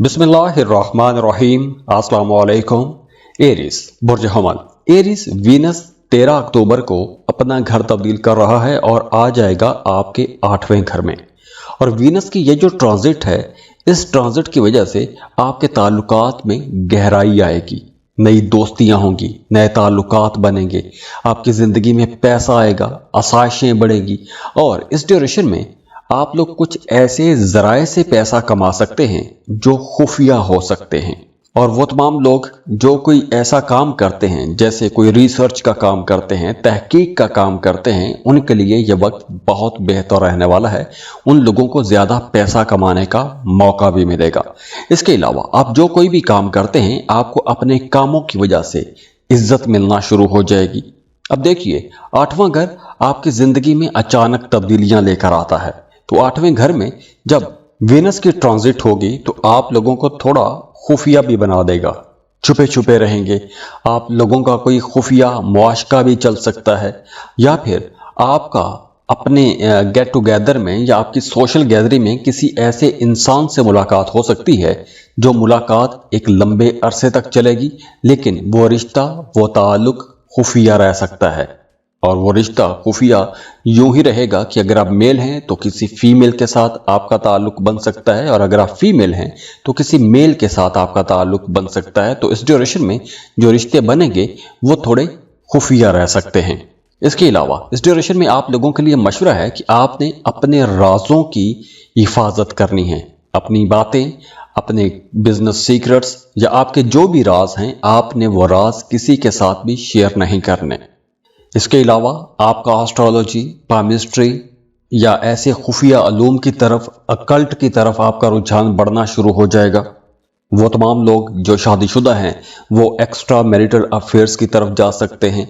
बिस्मिल्लाहिर्रहमानिर्रहीम। अस्सलाम वालेकुम। एरीज बुर्ज हमल। एरीज वीनस 13 अक्टूबर को अपना घर तब्दील कर रहा है और आ जाएगा आपके 8वें घर में। और वीनस की ये जो ट्रांजिट है, इस ट्रांजिट की वजह से आपके ताल्लुकात में गहराई आएगी, नई दोस्तियां होंगी, नए ताल्लुकात बनेंगे, आपकी ज़िंदगी में पैसा आएगा, आसाइशें बढ़ेगी। और इस ड्यूरेशन में आप लोग कुछ ऐसे ज़राए से पैसा कमा सकते हैं जो खुफिया हो सकते हैं। और वो तमाम लोग जो कोई ऐसा काम करते हैं, जैसे कोई रिसर्च का काम करते हैं, तहकीक का काम करते हैं, उनके लिए ये वक्त बहुत बेहतर रहने वाला है। उन लोगों को ज़्यादा पैसा कमाने का मौका भी मिलेगा। इसके अलावा आप जो कोई भी काम करते हैं, आपको अपने कामों की वजह से इज्जत मिलना शुरू हो जाएगी। अब देखिए, 8वां घर आपकी ज़िंदगी में अचानक तब्दीलियां लेकर आता है। तो 8वें घर में जब वीनस की ट्रांजिट होगी तो आप लोगों को थोड़ा खुफिया भी बना देगा, छुपे छुपे रहेंगे। आप लोगों का कोई खुफिया मुआशका भी चल सकता है, या फिर आपका अपने गेट टुगेदर में या आपकी सोशल गैदरिंग में किसी ऐसे इंसान से मुलाकात हो सकती है जो मुलाकात एक लंबे अरसे तक चलेगी, लेकिन वो रिश्ता, वो ताल्लुक खुफिया रह सकता है। और वो रिश्ता खुफिया यूं ही रहेगा कि अगर आप मेल हैं तो किसी फीमेल के साथ आपका ताल्लुक बन सकता है, और अगर आप फीमेल हैं तो किसी मेल के साथ आपका ताल्लुक बन सकता है। तो इस ड्यूरेशन में जो रिश्ते बनेंगे वो थोड़े खुफिया रह सकते हैं। इसके अलावा इस ड्यूरेशन में आप लोगों के लिए मशवरा है कि आपने अपने राजों की हिफाजत करनी है। अपनी बातें, अपने बिजनेस सीक्रेट्स या आपके जो भी राज हैं, आपने वो राज किसी के साथ भी शेयर नहीं करने। इसके अलावा आपका एस्ट्रोलॉजी, पामिस्ट्री या ऐसे खुफिया अलूम की तरफ, अकल्ट की तरफ आपका रुझान बढ़ना शुरू हो जाएगा। वो तमाम लोग जो शादीशुदा हैं वो एक्स्ट्रा मैरिटल अफेयर्स की तरफ जा सकते हैं।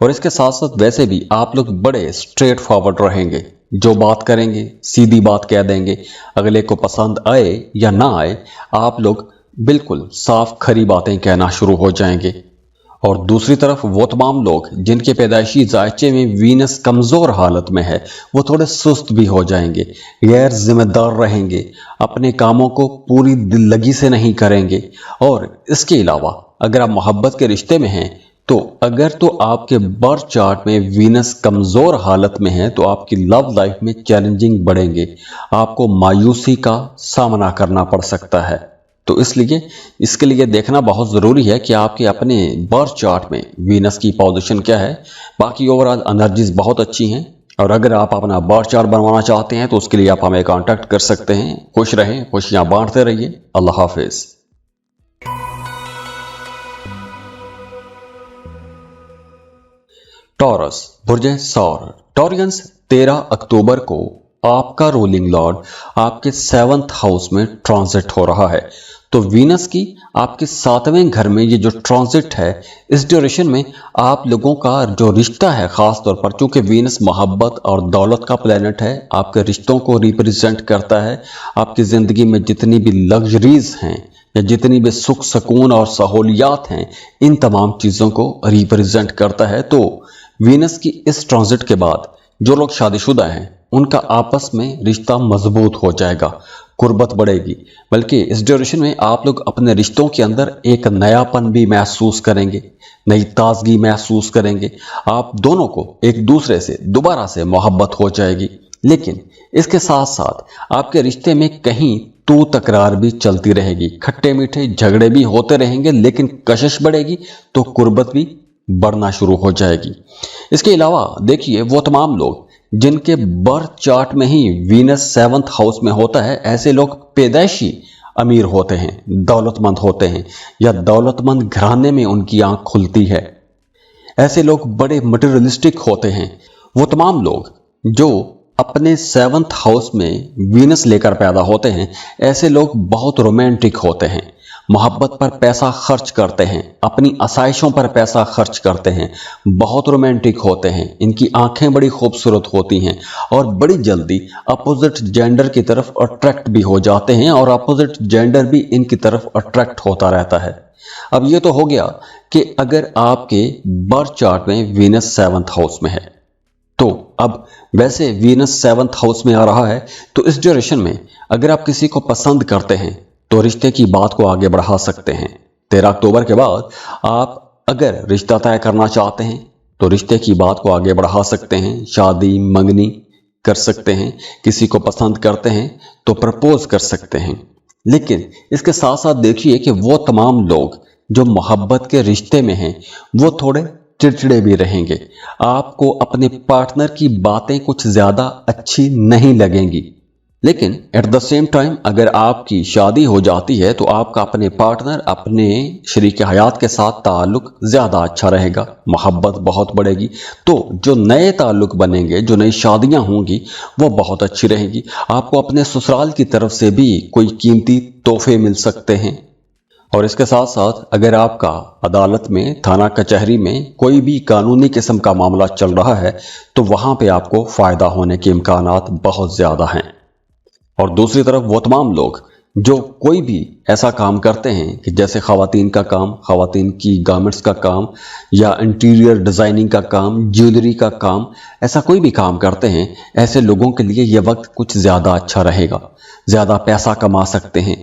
और इसके साथ साथ वैसे भी आप लोग बड़े स्ट्रेट फॉरवर्ड रहेंगे, जो बात करेंगे सीधी बात कह देंगे। अगले को पसंद आए या ना आए, आप लोग बिल्कुल साफ खरी बातें कहना शुरू हो जाएंगे। और दूसरी तरफ वो तमाम लोग जिनके पैदाइशी जायचे में वीनस कमज़ोर हालत में है, वो थोड़े सुस्त भी हो जाएंगे, गैर जिम्मेदार रहेंगे, अपने कामों को पूरी दिललगी से नहीं करेंगे। और इसके अलावा अगर आप मोहब्बत के रिश्ते में हैं तो अगर तो आपके बर्थ चार्ट में वीनस कमज़ोर हालत में है तो आपकी लव लाइफ में चैलेंजिंग बढ़ेंगे, आपको मायूसी का सामना करना पड़ सकता है। तो इसलिए इसके लिए देखना बहुत ज़रूरी है कि आपके अपने बर्थ चार्ट में वीनस की पोजीशन क्या है। बाकी ओवरऑल एनर्जीज बहुत अच्छी हैं। और अगर आप अपना बर्थ चार्ट बनवाना चाहते हैं तो उसके लिए आप हमें कांटेक्ट कर सकते हैं। खुश रहें, खुशियां बांटते रहिए। अल्लाह हाफिज़। टॉरस बुर्ज सौर। टॉरियंस 13 अक्टूबर को आपका रूलिंग लॉर्ड आपके 7th हाउस में ट्रांजिट हो रहा है। तो वीनस की आपके 7वें घर में ये जो ट्रांजिट है, इस ड्यूरेशन में आप लोगों का जो रिश्ता है, ख़ास तौर पर चूंकि वीनस मोहब्बत और दौलत का प्लेनेट है, आपके रिश्तों को रिप्रेजेंट करता है। आपकी ज़िंदगी में जितनी भी लग्जरीज हैं या जितनी भी सुख सुकून और सहूलियात हैं, इन तमाम चीज़ों को रिप्रेजेंट करता है। तो वीनस की इस ट्रांजिट के बाद जो लोग शादीशुदा हैं उनका आपस में रिश्ता मजबूत हो जाएगा, कुर्बत बढ़ेगी। बल्कि इस ड्यूरेशन में आप लोग अपने रिश्तों के अंदर एक नयापन भी महसूस करेंगे, नई ताजगी महसूस करेंगे। आप दोनों को एक दूसरे से दोबारा से मोहब्बत हो जाएगी। लेकिन इसके साथ साथ आपके रिश्ते में कहीं तू तकरार भी चलती रहेगी, खट्टे मीठे झगड़े भी होते रहेंगे, लेकिन कशिश बढ़ेगी तो कुर्बत भी बढ़ना शुरू हो जाएगी। इसके अलावा देखिए, वो तमाम लोग जिनके बर्थ चार्ट में ही वीनस 7th हाउस में होता है, ऐसे लोग पैदाइशी अमीर होते हैं, दौलतमंद होते हैं, या दौलतमंद घराने में उनकी आंख खुलती है। ऐसे लोग बड़े मटेरियलिस्टिक होते हैं। वो तमाम लोग जो अपने 7th हाउस में वीनस लेकर पैदा होते हैं, ऐसे लोग बहुत रोमांटिक होते हैं, मोहब्बत पर पैसा खर्च करते हैं, अपनी आसाइशों पर पैसा खर्च करते हैं, बहुत रोमांटिक होते हैं। इनकी आंखें बड़ी खूबसूरत होती हैं और बड़ी जल्दी अपोजिट जेंडर की तरफ अट्रैक्ट भी हो जाते हैं, और अपोजिट जेंडर भी इनकी तरफ अट्रैक्ट होता रहता है। अब ये तो हो गया कि अगर आपके बर्थ चार्ट में वीनस 7th हाउस में है। तो अब वैसे वीनस 7th हाउस में आ रहा है, तो इस ड्यूरेशन में अगर आप किसी को पसंद करते हैं तो रिश्ते की बात को आगे बढ़ा सकते हैं। 13 अक्टूबर के बाद आप अगर रिश्ता तय करना चाहते हैं तो रिश्ते की बात को आगे बढ़ा सकते हैं, शादी मंगनी कर सकते हैं, किसी को पसंद करते हैं तो प्रपोज कर सकते हैं। लेकिन इसके साथ साथ देखिए कि वो तमाम लोग जो मोहब्बत के रिश्ते में हैं वो थोड़े चिड़चिड़े भी रहेंगे। आपको अपने पार्टनर की बातें कुछ ज्यादा अच्छी नहीं लगेंगी। लेकिन एट द सेम टाइम अगर आपकी शादी हो जाती है तो आपका अपने पार्टनर, अपने शरीक हयात के साथ ताल्लुक ज्यादा अच्छा रहेगा, मोहब्बत बहुत बढ़ेगी। तो जो नए ताल्लुक बनेंगे, जो नई शादियां होंगी वो बहुत अच्छी रहेगी। आपको अपने ससुराल की तरफ से भी कोई कीमती तोहफे मिल सकते हैं। और इसके साथ साथ अगर आपका अदालत में, थाना कचहरी में कोई भी कानूनी किस्म का मामला चल रहा है तो वहां पे आपको फायदा होने के इम्कानात बहुत ज्यादा हैं। और दूसरी तरफ वो तमाम लोग जो कोई भी ऐसा काम करते हैं कि जैसे खवातीन का काम, खवातीन की गारमेंट्स का काम या इंटीरियर डिजाइनिंग का काम, ज्वेलरी का काम, ऐसा कोई भी काम करते हैं, ऐसे लोगों के लिए ये वक्त कुछ ज्यादा अच्छा रहेगा, ज्यादा पैसा कमा सकते हैं।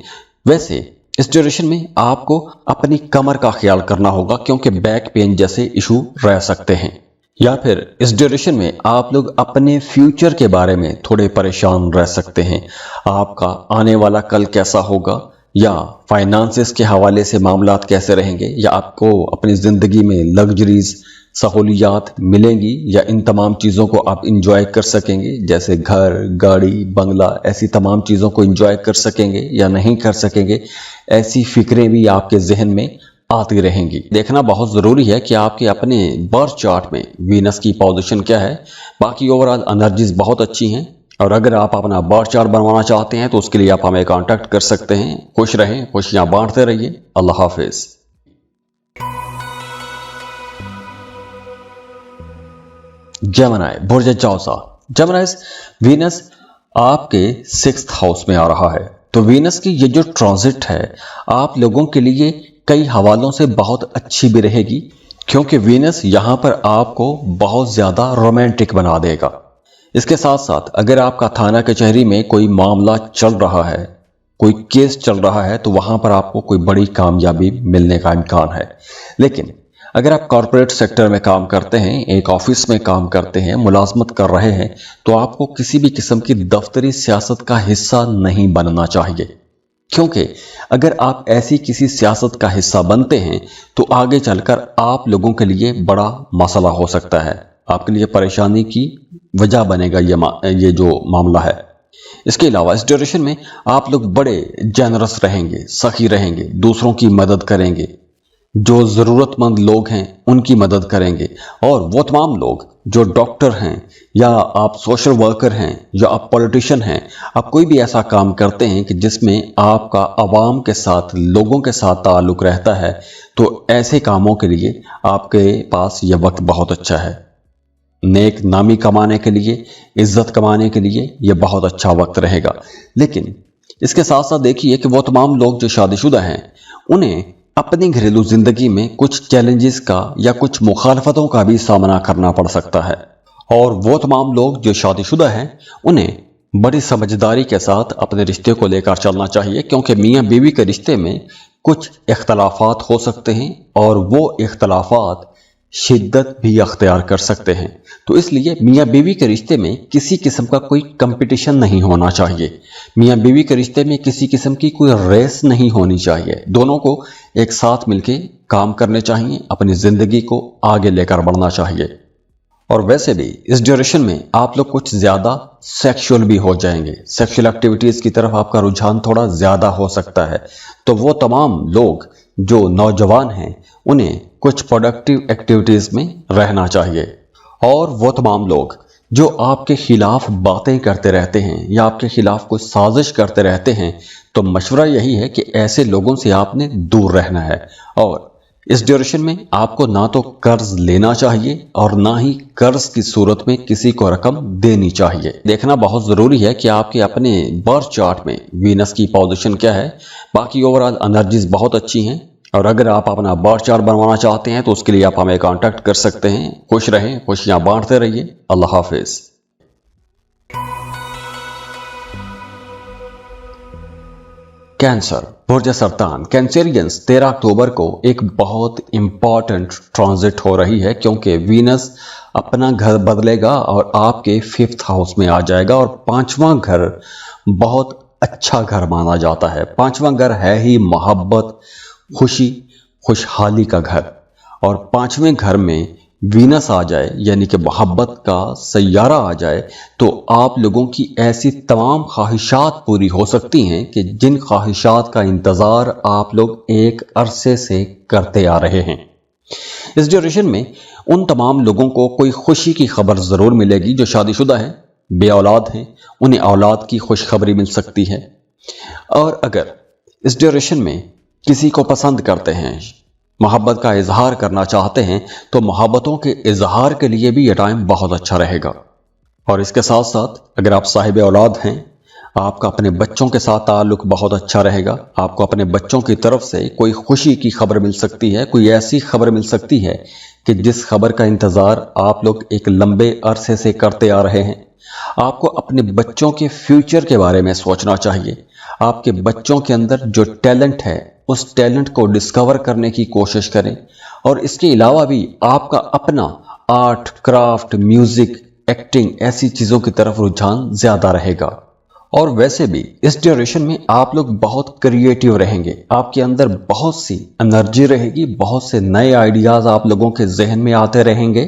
वैसे इस ड्यूरेशन में आपको अपनी कमर का ख्याल करना होगा क्योंकि बैक पेन जैसे इशू रह सकते हैं। या फिर इस ड्यूरेशन में आप लोग अपने फ्यूचर के बारे में थोड़े परेशान रह सकते हैं। आपका आने वाला कल कैसा होगा, या फाइनेंसेस के हवाले से मामलात कैसे रहेंगे, या आपको अपनी ज़िंदगी में लग्जरीज सहूलियात मिलेंगी, या इन तमाम चीज़ों को आप इंजॉय कर सकेंगे, जैसे घर, गाड़ी, बंगला, ऐसी तमाम चीज़ों को इंजॉय कर सकेंगे या नहीं कर सकेंगे। ऐसी फिक्रें भी आपके जहन में आती रहेंगी। देखना बहुत ज़रूरी है कि आपके अपने बर्थ चार्ट में वीनस की पोजीशन क्या है। बाकी ओवरऑल एनर्जीज बहुत अच्छी हैं। और अगर आप अपना बर्थ चार्ट बनवाना चाहते हैं तो उसके लिए आप हमें कांटेक्ट कर सकते हैं। खुश रहें, खुशियां बांटते रहिए। अल्लाह हाफिज। जेमिनी, बुर्ज चौसा। जेमिनी, वीनस आपके 6th हाउस में आ रहा है। तो वीनस की ये जो ट्रांजिट है आप लोगों के लिए कई हवालों से बहुत अच्छी भी रहेगी, क्योंकि वीनस यहां पर आपको बहुत ज्यादा रोमांटिक बना देगा। इसके साथ साथ अगर आपका थाना कचहरी में कोई मामला चल रहा है, कोई केस चल रहा है, तो वहां पर आपको कोई बड़ी कामयाबी मिलने का इम्कान है। लेकिन अगर आप कॉरपोरेट सेक्टर में काम करते हैं, एक ऑफिस में काम करते हैं, मुलाजमत कर रहे हैं, तो आपको किसी भी किस्म की दफ्तरी सियासत का हिस्सा नहीं बनना चाहिए। क्योंकि अगर आप ऐसी किसी सियासत का हिस्सा बनते हैं तो आगे चलकर आप लोगों के लिए बड़ा मसला हो सकता है, आपके लिए परेशानी की वजह बनेगा ये जो मामला है। इसके अलावा इस ड्यूरेशन में आप लोग बड़े जेनरस रहेंगे, सखी रहेंगे, दूसरों की मदद करेंगे, जो ज़रूरतमंद लोग हैं उनकी मदद करेंगे। और वो तमाम लोग जो डॉक्टर हैं, या आप सोशल वर्कर हैं, या आप पॉलिटिशियन हैं, आप कोई भी ऐसा काम करते हैं कि जिसमें आपका आवाम के साथ, लोगों के साथ ताल्लुक़ रहता है, तो ऐसे कामों के लिए आपके पास यह वक्त बहुत अच्छा है। नेक नामी कमाने के लिए, इज्जत कमाने के लिए यह बहुत अच्छा वक्त रहेगा। लेकिन इसके साथ साथ देखिए कि वो तमाम लोग जो शादीशुदा हैं उन्हें अपनी घरेलू जिंदगी में कुछ चैलेंजेस का या कुछ मुखालफतों का भी सामना करना पड़ सकता है। और वो तमाम लोग जो शादीशुदा हैं उन्हें बड़ी समझदारी के साथ अपने रिश्ते को लेकर चलना चाहिए, क्योंकि मियाँ बीवी के रिश्ते में कुछ इख्तलाफात हो सकते हैं और वो इख्तलाफात शिद्दत भी अख्तियार कर सकते हैं। तो इसलिए मियाँ बीवी के रिश्ते में किसी किस्म का कोई कंपटीशन नहीं होना चाहिए। मियाँ बीवी के रिश्ते में किसी किस्म की कोई रेस नहीं होनी चाहिए। दोनों को एक साथ मिलके काम करने चाहिए, अपनी ज़िंदगी को आगे लेकर बढ़ना चाहिए। और वैसे भी इस ड्यूरेशन में आप लोग कुछ ज़्यादा सेक्सुअल भी हो जाएंगे, सेक्सुअल एक्टिविटीज़ की तरफ आपका रुझान थोड़ा ज़्यादा हो सकता है। तो वो तमाम लोग जो नौजवान हैं उन्हें कुछ प्रोडक्टिव एक्टिविटीज़ में रहना चाहिए। और वो तमाम लोग जो आपके खिलाफ बातें करते रहते हैं या आपके खिलाफ कोई साजिश करते रहते हैं, तो मशवरा यही है कि ऐसे लोगों से आपने दूर रहना है। और इस ड्यूरेशन में आपको ना तो कर्ज लेना चाहिए और ना ही कर्ज की सूरत में किसी को रकम देनी चाहिए। देखना बहुत ज़रूरी है कि आपके अपने बर्थ चार्ट में वीनस की पोजीशन क्या है। बाकी ओवरऑल एनर्जीज बहुत अच्छी हैं। और अगर आप अपना बर्थ चार्ट बनवाना चाहते हैं तो उसके लिए आप हमें कांटेक्ट कर सकते हैं। खुश रहें, खुशियां बांटते रहिए। अल्लाह हाफिज। कैंसर, बुर्ज सरतान, कैंसेरियंस 13 अक्टूबर को एक बहुत इंपॉर्टेंट ट्रांजिट हो रही है, क्योंकि वीनस अपना घर बदलेगा और आपके 5th हाउस में आ जाएगा। और 5वां घर बहुत अच्छा घर माना जाता है। 5वां घर है ही मोहब्बत, खुशी, खुशहाली का घर। और 5वें घर में वीनस आ जाए, यानी कि मोहब्बत का सैयारा आ जाए, तो आप लोगों की ऐसी तमाम ख्वाहिशात पूरी हो सकती हैं कि जिन ख्वाहिशात का इंतज़ार आप लोग एक अरसे से करते आ रहे हैं। इस ड्यूरेशन में उन तमाम लोगों को कोई खुशी की खबर ज़रूर मिलेगी जो शादीशुदा हैं, बे औलाद हैं, उन्हें औलाद की खुशखबरी मिल सकती है। और अगर इस ड्यूरेशन में किसी को पसंद करते हैं, मोहब्बत का इजहार करना चाहते हैं, तो मोहब्बतों के इजहार के लिए भी यह टाइम बहुत अच्छा रहेगा। और इसके साथ साथ अगर आप साहिब औलाद हैं, आपका अपने बच्चों के साथ ताल्लुक बहुत अच्छा रहेगा। आपको अपने बच्चों की तरफ से कोई खुशी की खबर मिल सकती है, कोई ऐसी खबर मिल सकती है कि जिस खबर का इंतज़ार आप लोग एक लंबे अरसे से करते आ रहे हैं। आपको अपने बच्चों के फ्यूचर के बारे में सोचना चाहिए। आपके बच्चों के अंदर जो टैलेंट है, उस टैलेंट को डिस्कवर करने की कोशिश करें। और इसके अलावा भी आपका अपना आर्ट, क्राफ्ट, म्यूजिक, एक्टिंग, ऐसी चीज़ों की तरफ रुझान ज़्यादा रहेगा। और वैसे भी इस ड्यूरेशन में आप लोग बहुत क्रिएटिव रहेंगे। आपके अंदर बहुत सी एनर्जी रहेगी, बहुत से नए आइडियाज़ आप लोगों के जहन में आते रहेंगे।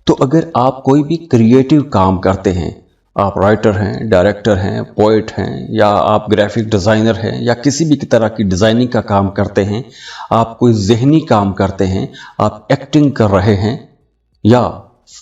तो अगर आप कोई भी क्रिएटिव काम करते हैं, आप राइटर हैं, डायरेक्टर हैं, पोइट हैं, या आप ग्राफिक डिज़ाइनर हैं, या किसी भी तरह की डिज़ाइनिंग का काम करते हैं, आप कोई ज़हनी काम करते हैं, आप एक्टिंग कर रहे हैं, या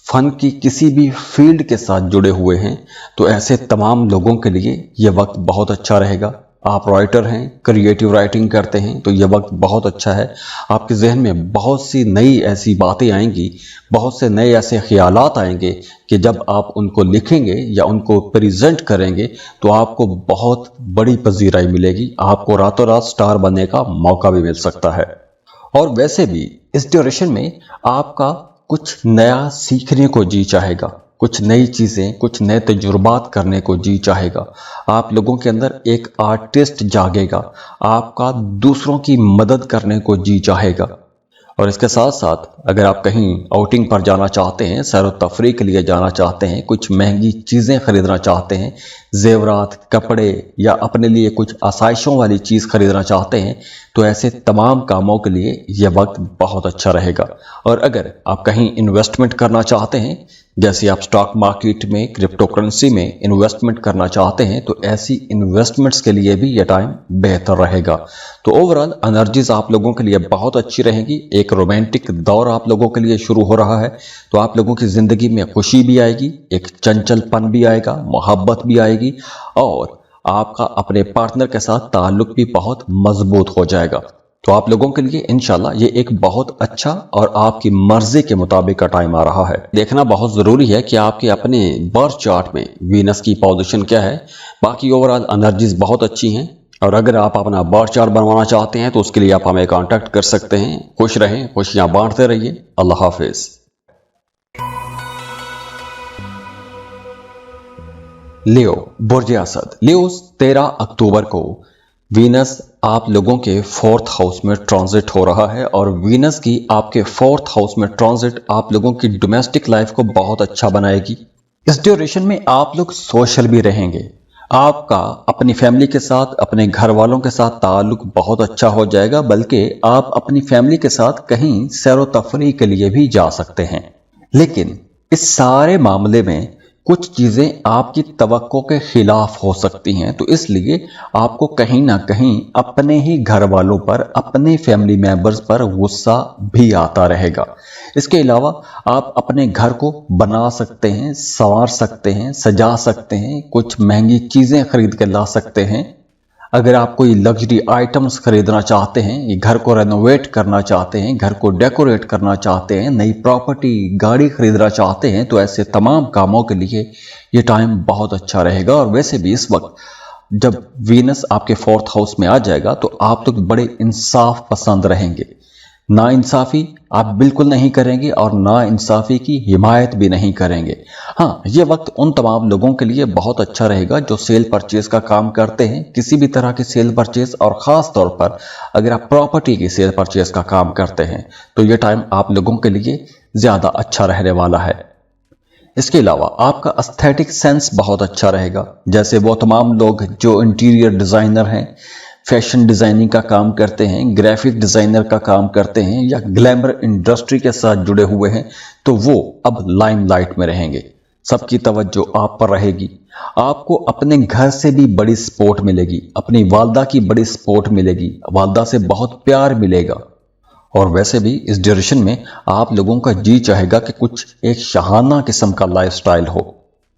फन की किसी भी फील्ड के साथ जुड़े हुए हैं, तो ऐसे तमाम लोगों के लिए ये वक्त बहुत अच्छा रहेगा। आप राइटर हैं, क्रिएटिव राइटिंग करते हैं, तो यह वक्त बहुत अच्छा है। आपके जहन में बहुत सी नई ऐसी बातें आएंगी, बहुत से नए ऐसे ख्यालात आएंगे कि जब आप उनको लिखेंगे या उनको प्रेजेंट करेंगे तो आपको बहुत बड़ी पजीराई मिलेगी। आपको रातों रात स्टार बनने का मौका भी मिल सकता है। और वैसे भी इस ड्यूरेशन में आपका कुछ नया सीखने को जी चाहेगा, कुछ नई चीज़ें, कुछ नए तजुर्बात करने को जी चाहेगा। आप लोगों के अंदर एक आर्टिस्ट जागेगा, आपका दूसरों की मदद करने को जी चाहेगा। और इसके साथ साथ अगर आप कहीं आउटिंग पर जाना चाहते हैं, सैर व तफरीह के लिए जाना चाहते हैं, कुछ महंगी चीज़ें खरीदना चाहते हैं, जेवरात, कपड़े, या अपने लिए कुछ आसाइशों वाली चीज़ खरीदना चाहते हैं, तो ऐसे तमाम कामों के लिए यह वक्त बहुत अच्छा रहेगा। और अगर आप कहीं इन्वेस्टमेंट करना चाहते हैं, जैसे आप स्टॉक मार्केट में, क्रिप्टो करेंसी में इन्वेस्टमेंट करना चाहते हैं, तो ऐसी इन्वेस्टमेंट्स के लिए भी यह टाइम बेहतर रहेगा। तो ओवरऑल एनर्जीज आप लोगों के लिए बहुत अच्छी रहेंगी। एक रोमांटिक दौर आप लोगों के लिए शुरू हो रहा है, तो आप लोगों की ज़िंदगी में खुशी भी आएगी, एक चंचलपन भी आएगा, मोहब्बत भी आएगी, और आपका अपने पार्टनर के साथ ताल्लुक भी बहुत मजबूत हो जाएगा। तो आप लोगों के लिए इंशाल्लाह ये एक बहुत अच्छा और आपकी मर्जी के मुताबिक का टाइम आ रहा है। देखना बहुत ज़रूरी है कि आपके अपने बर्थ चार्ट में वीनस की पोजीशन क्या है। बाकी ओवरऑल एनर्जीज बहुत अच्छी हैं। और अगर आप अपना बर्थ चार्ट बनवाना चाहते हैं तो उसके लिए आप हमें कांटेक्ट कर सकते हैं। खुश रहें, खुशियाँ बांटते रहिए। अल्लाह हाफिज़। लियो, बुर्ज असद। लियो 13 अक्टूबर को वीनस आप लोगों के 4th हाउस में ट्रांजिट हो रहा है। और वीनस की आपके 4th हाउस में ट्रांजिट आप लोगों की डोमेस्टिक लाइफ को बहुत अच्छा बनाएगी। इस ड्यूरेशन में आप लोग सोशल भी रहेंगे। आपका अपनी फैमिली के साथ, अपने घर वालों के साथ ताल्लुक बहुत अच्छा हो जाएगा, बल्कि आप अपनी फैमिली के साथ कहीं सैर व तफरीह के लिए भी जा सकते हैं। लेकिन इस सारे मामले में कुछ चीज़ें आपकी तवक्को के खिलाफ हो सकती हैं, तो इसलिए आपको कहीं ना कहीं अपने ही घर वालों पर, अपने फैमिली मेंबर्स पर गुस्सा भी आता रहेगा। इसके अलावा आप अपने घर को बना सकते हैं, संवार सकते हैं, सजा सकते हैं, कुछ महंगी चीज़ें खरीद के ला सकते हैं। अगर आप कोई लग्जरी आइटम्स खरीदना चाहते हैं, घर को रेनोवेट करना चाहते हैं, घर को डेकोरेट करना चाहते हैं, नई प्रॉपर्टी, गाड़ी खरीदना चाहते हैं, तो ऐसे तमाम कामों के लिए ये टाइम बहुत अच्छा रहेगा। और वैसे भी इस वक्त जब वीनस आपके 4th हाउस में आ जाएगा तो आप लोग बड़े इंसाफ पसंद रहेंगे। नाइंसाफ़ी आप बिल्कुल नहीं करेंगे और नाइंसाफ़ी की हिमायत भी नहीं करेंगे। हाँ, ये वक्त उन तमाम लोगों के लिए बहुत अच्छा रहेगा जो सेल परचेज का काम करते हैं, किसी भी तरह की सेल परचेज, और ख़ास तौर पर अगर आप प्रॉपर्टी की सेल परचेज का काम करते हैं तो ये टाइम आप लोगों के लिए ज़्यादा अच्छा रहने वाला है। इसके अलावा आपका एस्थेटिक सेंस बहुत अच्छा रहेगा। जैसे वो तमाम लोग जो इंटीरियर डिज़ाइनर हैं, फैशन डिज़ाइनिंग का काम करते हैं, ग्राफिक डिज़ाइनर का काम करते हैं या ग्लैमर इंडस्ट्री के साथ जुड़े हुए हैं, तो वो अब लाइमलाइट में रहेंगे। सबकी तवज्जो आप पर रहेगी। आपको अपने घर से भी बड़ी सपोर्ट मिलेगी, अपनी वालदा की बड़ी सपोर्ट मिलेगी, वालदा से बहुत प्यार मिलेगा। और वैसे भी इस ड्यूरेशन में आप लोगों का जी चाहेगा कि कुछ एक शहाना किस्म का लाइफस्टाइल हो।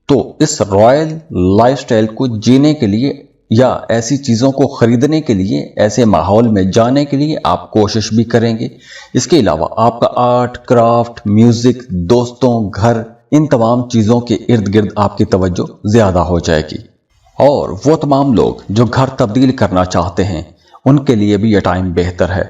तो इस रॉयल लाइफस्टाइल को जीने के लिए या ऐसी चीज़ों को खरीदने के लिए, ऐसे माहौल में जाने के लिए आप कोशिश भी करेंगे। इसके अलावा आपका आर्ट, क्राफ्ट, म्यूज़िक, दोस्तों, घर, इन तमाम चीज़ों के इर्द गिर्द आपकी तवज्जो ज़्यादा हो जाएगी। और वो तमाम लोग जो घर तब्दील करना चाहते हैं उनके लिए भी यह टाइम बेहतर है।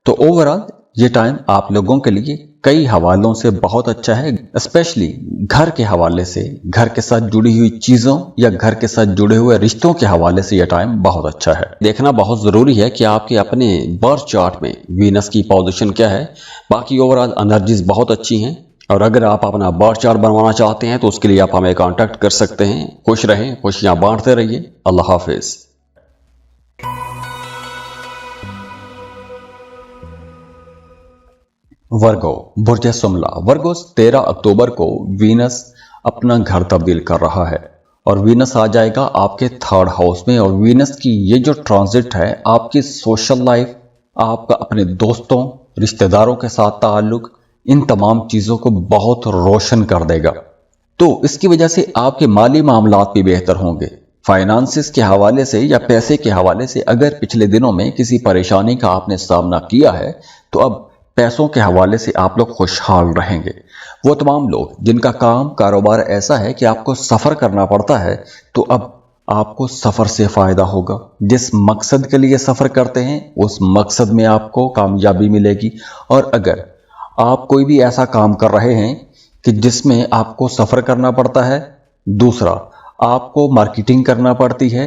तो ओवरऑल ये टाइम आप लोगों के लिए कई हवालों से बहुत अच्छा है, स्पेशली घर के हवाले से, घर के साथ जुड़ी हुई चीज़ों या घर के साथ जुड़े हुए रिश्तों के हवाले से यह टाइम बहुत अच्छा है। देखना बहुत ज़रूरी है कि आपके अपने बर्थ चार्ट में वीनस की पोजीशन क्या है। बाकी ओवरऑल एनर्जीज बहुत अच्छी हैं, और अगर आप अपना बर्थ चार्ट बनवाना चाहते हैं तो उसके लिए आप हमें कॉन्टैक्ट कर सकते हैं। खुश रहें, खुशियाँ बांटते रहिए। अल्लाह हाफिज़। वर्गो, बुर्ज सुमला। वर्गो 13 अक्टूबर को वीनस अपना घर तब्दील कर रहा है और वीनस आ जाएगा आपके थर्ड हाउस में। और वीनस की ये जो ट्रांजिट है आपकी सोशल लाइफ, आपका अपने दोस्तों, रिश्तेदारों के साथ ताल्लुक, इन तमाम चीज़ों को बहुत रोशन कर देगा। तो इसकी वजह से आपके माली मामलात भी बेहतर होंगे। फाइनेंसिस के हवाले से या पैसे के हवाले से अगर पिछले दिनों में किसी परेशानी का आपने सामना किया है तो अब पैसों के हवाले से आप लोग खुशहाल रहेंगे। वो तमाम लोग जिनका काम कारोबार ऐसा है कि आपको सफ़र करना पड़ता है, तो अब आपको सफ़र से फ़ायदा होगा। जिस मकसद के लिए सफ़र करते हैं उस मकसद में आपको कामयाबी मिलेगी। और अगर आप कोई भी ऐसा काम कर रहे हैं कि जिसमें आपको सफ़र करना पड़ता है, दूसरा आपको मार्केटिंग करना पड़ती है,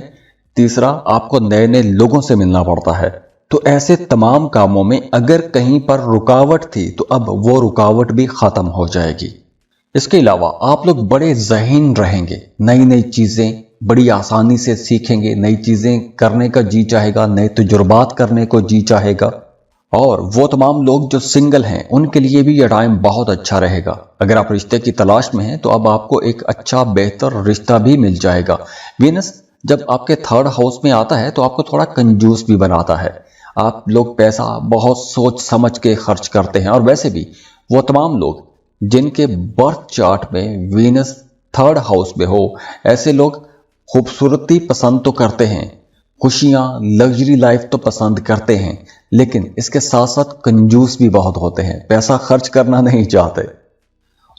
तीसरा आपको नए नए लोगों से मिलना पड़ता है, तो ऐसे तमाम कामों में अगर कहीं पर रुकावट थी तो अब वो रुकावट भी ख़त्म हो जाएगी। इसके अलावा आप लोग बड़े ज़हीन रहेंगे, नई नई चीज़ें बड़ी आसानी से सीखेंगे, नई चीज़ें करने का जी चाहेगा, नए तजुर्बात करने को जी चाहेगा। और वो तमाम लोग जो सिंगल हैं उनके लिए भी यह टाइम बहुत अच्छा रहेगा। अगर आप रिश्ते की तलाश में हैं तो अब आपको एक अच्छा बेहतर रिश्ता भी मिल जाएगा। वीनस जब आपके थर्ड हाउस में आता है तो आपको थोड़ा कंजूस भी बनाता है। आप लोग पैसा बहुत सोच समझ के खर्च करते हैं। और वैसे भी वो तमाम लोग जिनके बर्थ चार्ट में वीनस थर्ड हाउस में हो, ऐसे लोग खूबसूरती पसंद तो करते हैं, खुशियाँ, लग्जरी लाइफ तो पसंद करते हैं, लेकिन इसके साथ साथ कंजूस भी बहुत होते हैं, पैसा खर्च करना नहीं चाहते।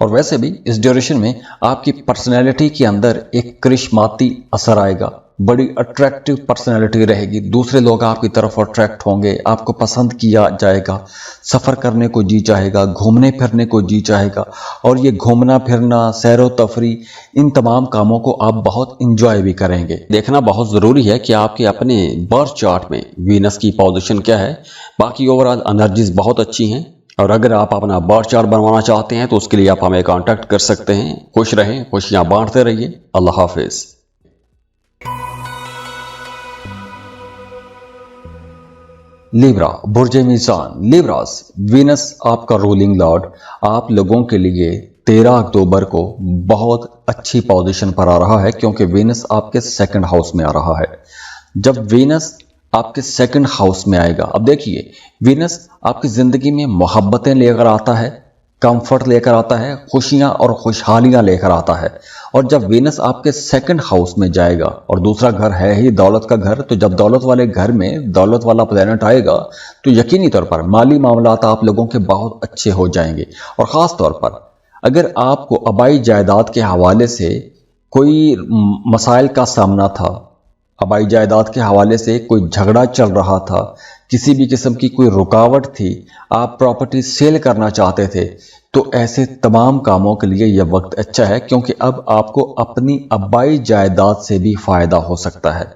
और वैसे भी इस ड्यूरेशन में आपकी पर्सनैलिटी के अंदर एक करिश्माती असर आएगा, बड़ी अट्रैक्टिव पर्सनैलिटी रहेगी, दूसरे लोग आपकी तरफ अट्रैक्ट होंगे, आपको पसंद किया जाएगा, सफ़र करने को जी चाहेगा, घूमने फिरने को जी चाहेगा। और ये घूमना फिरना, सैरो तफरी, इन तमाम कामों को आप बहुत इंजॉय भी करेंगे। देखना बहुत ज़रूरी है कि आपके अपने बर्थ चार्ट में वीनस की पोजीशन क्या है। बाकी ओवरऑल एनर्जीज बहुत अच्छी हैं, और अगर आप अपना बर्थ चार्ट बनवाना चाहते हैं तो उसके लिए आप हमें कॉन्टैक्ट कर सकते हैं। खुश रहें, खुशियाँ बांटते रहिए। अल्लाह हाफिज़। लिब्रा, बुर्ज मीज़ान। लिब्रास, वीनस आपका रूलिंग लॉर्ड आप लोगों के लिए 13 अक्टूबर को बहुत अच्छी पोजीशन पर आ रहा है, क्योंकि वीनस आपके सेकंड हाउस में आ रहा है। जब वीनस आपके सेकंड हाउस में आएगा, अब देखिए वीनस आपकी ज़िंदगी में मोहब्बतें लेकर आता है, कंफर्ट लेकर आता है, खुशियाँ और खुशहालियाँ लेकर आता है। और जब वीनस आपके सेकंड हाउस में जाएगा, और दूसरा घर है ही दौलत का घर, तो जब दौलत वाले घर में दौलत वाला प्लैनेट आएगा तो यकीनी तौर पर माली मामलात आप लोगों के बहुत अच्छे हो जाएंगे। और ख़ास तौर पर अगर आपको आबाई जायदाद के हवाले से कोई मसाइल का सामना था, आबाई जायदाद के हवाले से कोई झगड़ा चल रहा था, किसी भी किस्म की कोई रुकावट थी, आप प्रॉपर्टी सेल करना चाहते थे, तो ऐसे तमाम कामों के लिए यह वक्त अच्छा है, क्योंकि अब आपको अपनी आबाई जायदाद से भी फायदा हो सकता है।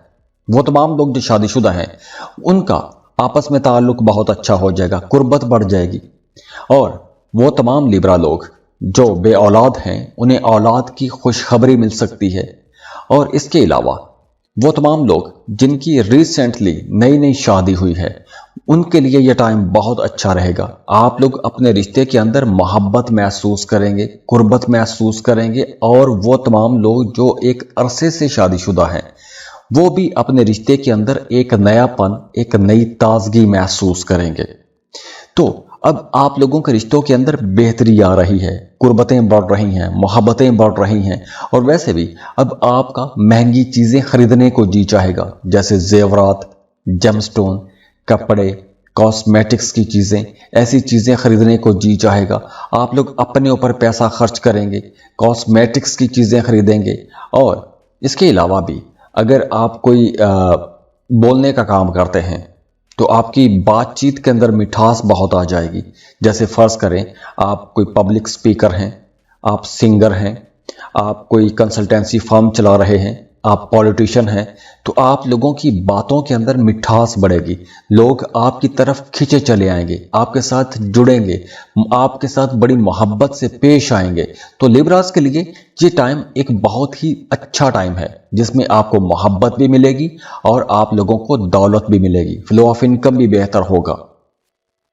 वो तमाम लोग जो शादीशुदा हैं उनका आपस में ताल्लुक बहुत अच्छा हो जाएगा, कुर्बत बढ़ जाएगी। और वो तमाम लिब्रा लोग जो बे औलाद हैं उन्हें औलाद की खुशखबरी मिल सकती है। और इसके अलावा वो तमाम लोग जिनकी रिसेंटली नई नई शादी हुई है उनके लिए यह टाइम बहुत अच्छा रहेगा। आप लोग अपने रिश्ते के अंदर मोहब्बत महसूस करेंगे, कुर्बत महसूस करेंगे, और वो तमाम लोग जो एक अरसे से शादीशुदा हैं वो भी अपने रिश्ते के अंदर एक नयापन, एक नई ताजगी महसूस करेंगे। तो अब आप लोगों के रिश्तों के अंदर बेहतरी आ रही है, कुर्बतें बढ़ रही हैं, मोहब्बतें बढ़ रही हैं। और वैसे भी अब आपका महंगी चीज़ें खरीदने को जी चाहेगा, जैसे जेवरात, जेमस्टोन, कपड़े, कॉस्मेटिक्स की चीज़ें, ऐसी चीज़ें खरीदने को जी चाहेगा। आप लोग अपने ऊपर पैसा खर्च करेंगे, कॉस्मेटिक्स की चीज़ें खरीदेंगे। और इसके अलावा भी अगर आप कोई बोलने का काम करते हैं तो आपकी बातचीत के अंदर मिठास बहुत आ जाएगी। जैसे फ़र्ज़ करें आप कोई पब्लिक स्पीकर हैं, आप सिंगर हैं, आप कोई कंसल्टेंसी फर्म चला रहे हैं, आप पॉलिटिशियन हैं, तो आप लोगों की बातों के अंदर मिठास बढ़ेगी, लोग आपकी तरफ खिंचे चले आएंगे, आपके साथ जुड़ेंगे, आपके साथ बड़ी मोहब्बत से पेश आएंगे। तो लिब्रास के लिए ये टाइम एक बहुत ही अच्छा टाइम है, जिसमें आपको मोहब्बत भी मिलेगी और आप लोगों को दौलत भी मिलेगी, फ्लो ऑफ इनकम भी बेहतर होगा।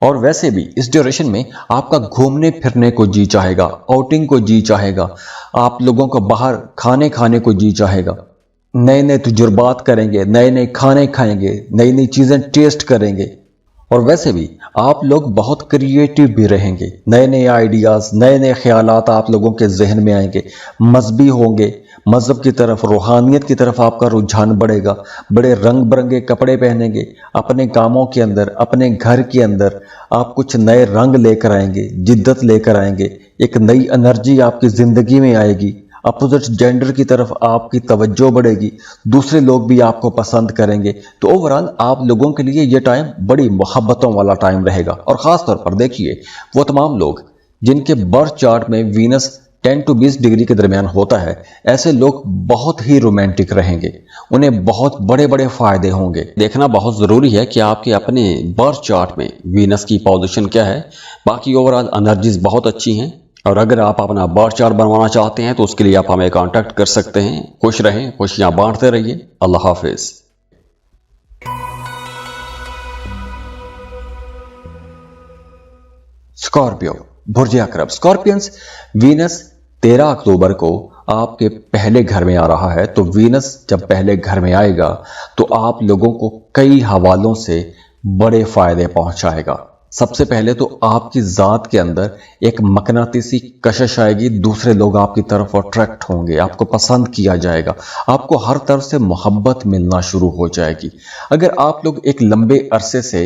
और वैसे भी इस ड्यूरेशन में आपका घूमने फिरने को जी चाहेगा, आउटिंग को जी चाहेगा, आप लोगों को बाहर खाने को जी चाहेगा, नए नए तजुर्बात करेंगे, नए नए खाने खाएंगे, नई नई चीज़ें टेस्ट करेंगे। और वैसे भी आप लोग बहुत क्रिएटिव भी रहेंगे, नए नए आइडियाज़, नए नए ख्यालात आप लोगों के जहन में आएंगे, मजहबी होंगे, मज़हब की तरफ, रूहानियत की तरफ आपका रुझान बढ़ेगा, बड़े रंग बिरंगे कपड़े पहनेंगे, अपने कामों के अंदर, अपने घर के अंदर आप कुछ नए रंग लेकर आएंगे, जिद्दत लेकर आएंगे, एक नई एनर्जी आपकी ज़िंदगी में आएगी, अपोजिट जेंडर की तरफ आपकी तवज्जो बढ़ेगी, दूसरे लोग भी आपको पसंद करेंगे। तो ओवरऑल आप लोगों के लिए ये टाइम बड़ी मोहब्बतों वाला टाइम रहेगा। और ख़ास तौर पर देखिए वो तमाम लोग जिनके बर्थ चार्ट में वीनस 10 to 20 डिग्री के दरमियान होता है, ऐसे लोग बहुत ही रोमांटिक रहेंगे, उन्हें बहुत बड़े बड़े फ़ायदे होंगे। देखना बहुत ज़रूरी है कि आपके अपने बर्थ चार्ट में वीनस की पोजीशन क्या है। बाकी ओवरऑल एनर्जीज बहुत अच्छी हैं। और अगर आप अपना बर्थ चार्ट बनवाना चाहते हैं तो उसके लिए आप हमें कांटेक्ट कर सकते हैं। खुश रहें, खुशियां बांटते रहिए। अल्लाह हाफिज़। स्कॉर्पियो, बुर्ज अकरब। स्कॉर्पियंस, वीनस 13 अक्टूबर को आपके पहले घर में आ रहा है। तो वीनस जब पहले घर में आएगा तो आप लोगों को कई हवालों से बड़े फायदे पहुंचाएगा। सबसे पहले तो आपकी ज़ात के अंदर एक मकनातीसी कशिश आएगी, दूसरे लोग आपकी तरफ अट्रैक्ट होंगे, आपको पसंद किया जाएगा, आपको हर तरफ से मोहब्बत मिलना शुरू हो जाएगी। अगर आप लोग एक लंबे अरसे से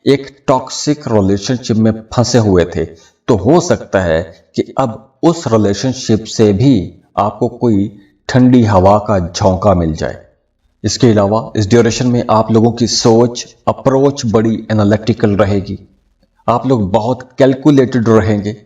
एक टॉक्सिक रिलेशनशिप में फंसे हुए थे तो हो सकता है कि अब उस रिलेशनशिप से भी आपको कोई ठंडी हवा का झोंका मिल जाए। इसके अलावा इस ड्यूरेशन में आप लोगों की सोच, अप्रोच बड़ी एनालिटिकल रहेगी, आप लोग बहुत कैलकुलेटेड रहेंगे।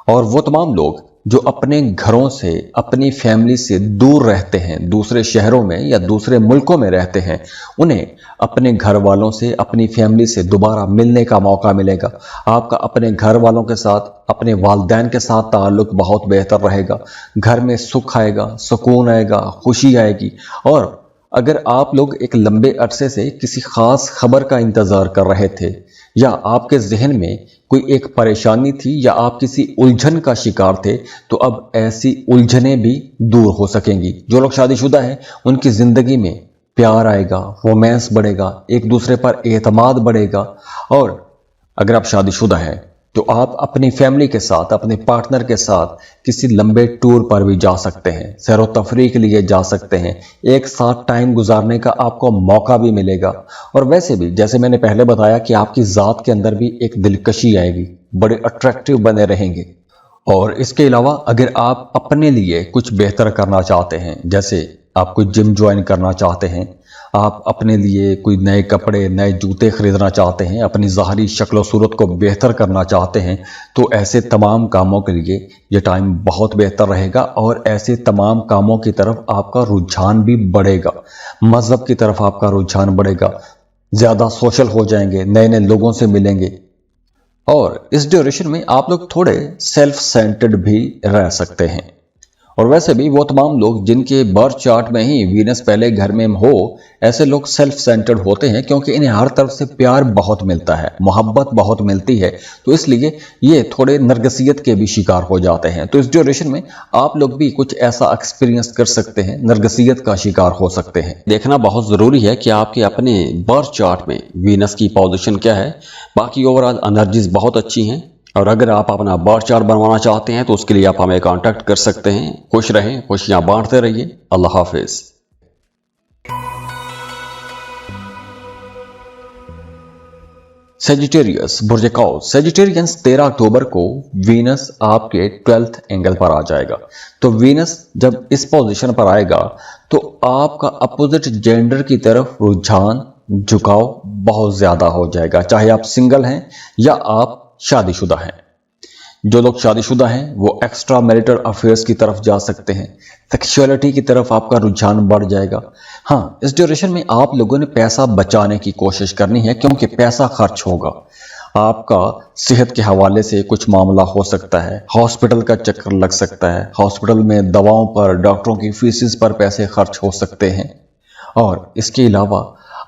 और वो तमाम लोग जो अपने घरों से, अपनी फैमिली से दूर रहते हैं, दूसरे शहरों में या दूसरे मुल्कों में रहते हैं, उन्हें अपने घर वालों से, अपनी फैमिली से दोबारा मिलने का मौका मिलेगा। आपका अपने घर वालों के साथ, अपने वालिदैन के साथ ताल्लुक बहुत बेहतर रहेगा, घर में सुख आएगा, सुकून आएगा, खुशी आएगी। और अगर आप लोग एक लंबे अरसे से किसी ख़ास खबर का इंतज़ार कर रहे थे या आपके जहन में कोई एक परेशानी थी या आप किसी उलझन का शिकार थे, तो अब ऐसी उलझनें भी दूर हो सकेंगी। जो लोग शादीशुदा हैं उनकी ज़िंदगी में प्यार आएगा, रोमांस बढ़ेगा, एक दूसरे पर एतमाद बढ़ेगा। और अगर आप शादीशुदा हैं तो आप अपनी फैमिली के साथ, अपने पार्टनर के साथ किसी लंबे टूर पर भी जा सकते हैं, सैर व तफरीह के लिए जा सकते हैं, एक साथ टाइम गुजारने का आपको मौका भी मिलेगा। और वैसे भी जैसे मैंने पहले बताया कि आपकी ज़ात के अंदर भी एक दिलकशी आएगी, बड़े अट्रैक्टिव बने रहेंगे। और इसके अलावा अगर आप अपने लिए कुछ बेहतर करना चाहते हैं, जैसे आप कोई जिम ज्वाइन करना चाहते हैं, आप अपने लिए कोई नए कपड़े, नए जूते खरीदना चाहते हैं, अपनी ज़ाहरी शक्ल और सूरत को बेहतर करना चाहते हैं, तो ऐसे तमाम कामों के लिए ये टाइम बहुत बेहतर रहेगा और ऐसे तमाम कामों की तरफ आपका रुझान भी बढ़ेगा। मज़हब की तरफ आपका रुझान बढ़ेगा, ज़्यादा सोशल हो जाएंगे, नए नए लोगों से मिलेंगे और इस ड्यूरेशन में आप लोग थोड़े सेल्फ सेंटर्ड भी रह सकते हैं। और वैसे भी वो तमाम लोग जिनके बर्थ चार्ट में ही वीनस पहले घर में हो, ऐसे लोग सेल्फ सेंटर्ड होते हैं क्योंकि इन्हें हर तरफ से प्यार बहुत मिलता है, मोहब्बत बहुत मिलती है, तो इसलिए ये थोड़े नरगसियत के भी शिकार हो जाते हैं। तो इस ड्यूरेशन में आप लोग भी कुछ ऐसा एक्सपीरियंस कर सकते हैं, नरगसियत का शिकार हो सकते हैं। देखना बहुत ज़रूरी है कि आपके अपने बर्थ चार्ट में वीनस की पोजीशन क्या है। बाकी ओवरऑल एनर्जीज बहुत अच्छी हैं और अगर आप अपना बर्थ चार्ट बनवाना चाहते हैं तो उसके लिए आप हमें कांटेक्ट कर सकते हैं। खुश रहें, खुशियां बांटते रहिए। अल्लाह हाफिज। सेजिटेरियस बुर्ज कौस। सेजिटेरियंस 13 अक्टूबर को वीनस आपके 12th एंगल पर आ जाएगा। तो वीनस जब इस पोजीशन पर आएगा तो आपका अपोजिट जेंडर की तरफ रुझान, झुकाव बहुत ज्यादा हो जाएगा, चाहे आप सिंगल हैं या आप शादीशुदा हैं। जो लोग शादीशुदा हैं वो एक्स्ट्रा मैरिटल अफेयर्स की तरफ जा सकते हैं, सेक्सुअलिटी की तरफ आपका रुझान बढ़ जाएगा। हाँ, इस ड्यूरेशन में आप लोगों ने पैसा बचाने की कोशिश करनी है क्योंकि पैसा खर्च होगा। आपका सेहत के हवाले से कुछ मामला हो सकता है, हॉस्पिटल का चक्कर लग सकता है, हॉस्पिटल में दवाओं पर, डॉक्टरों की फीसिस पर पैसे खर्च हो सकते हैं। और इसके अलावा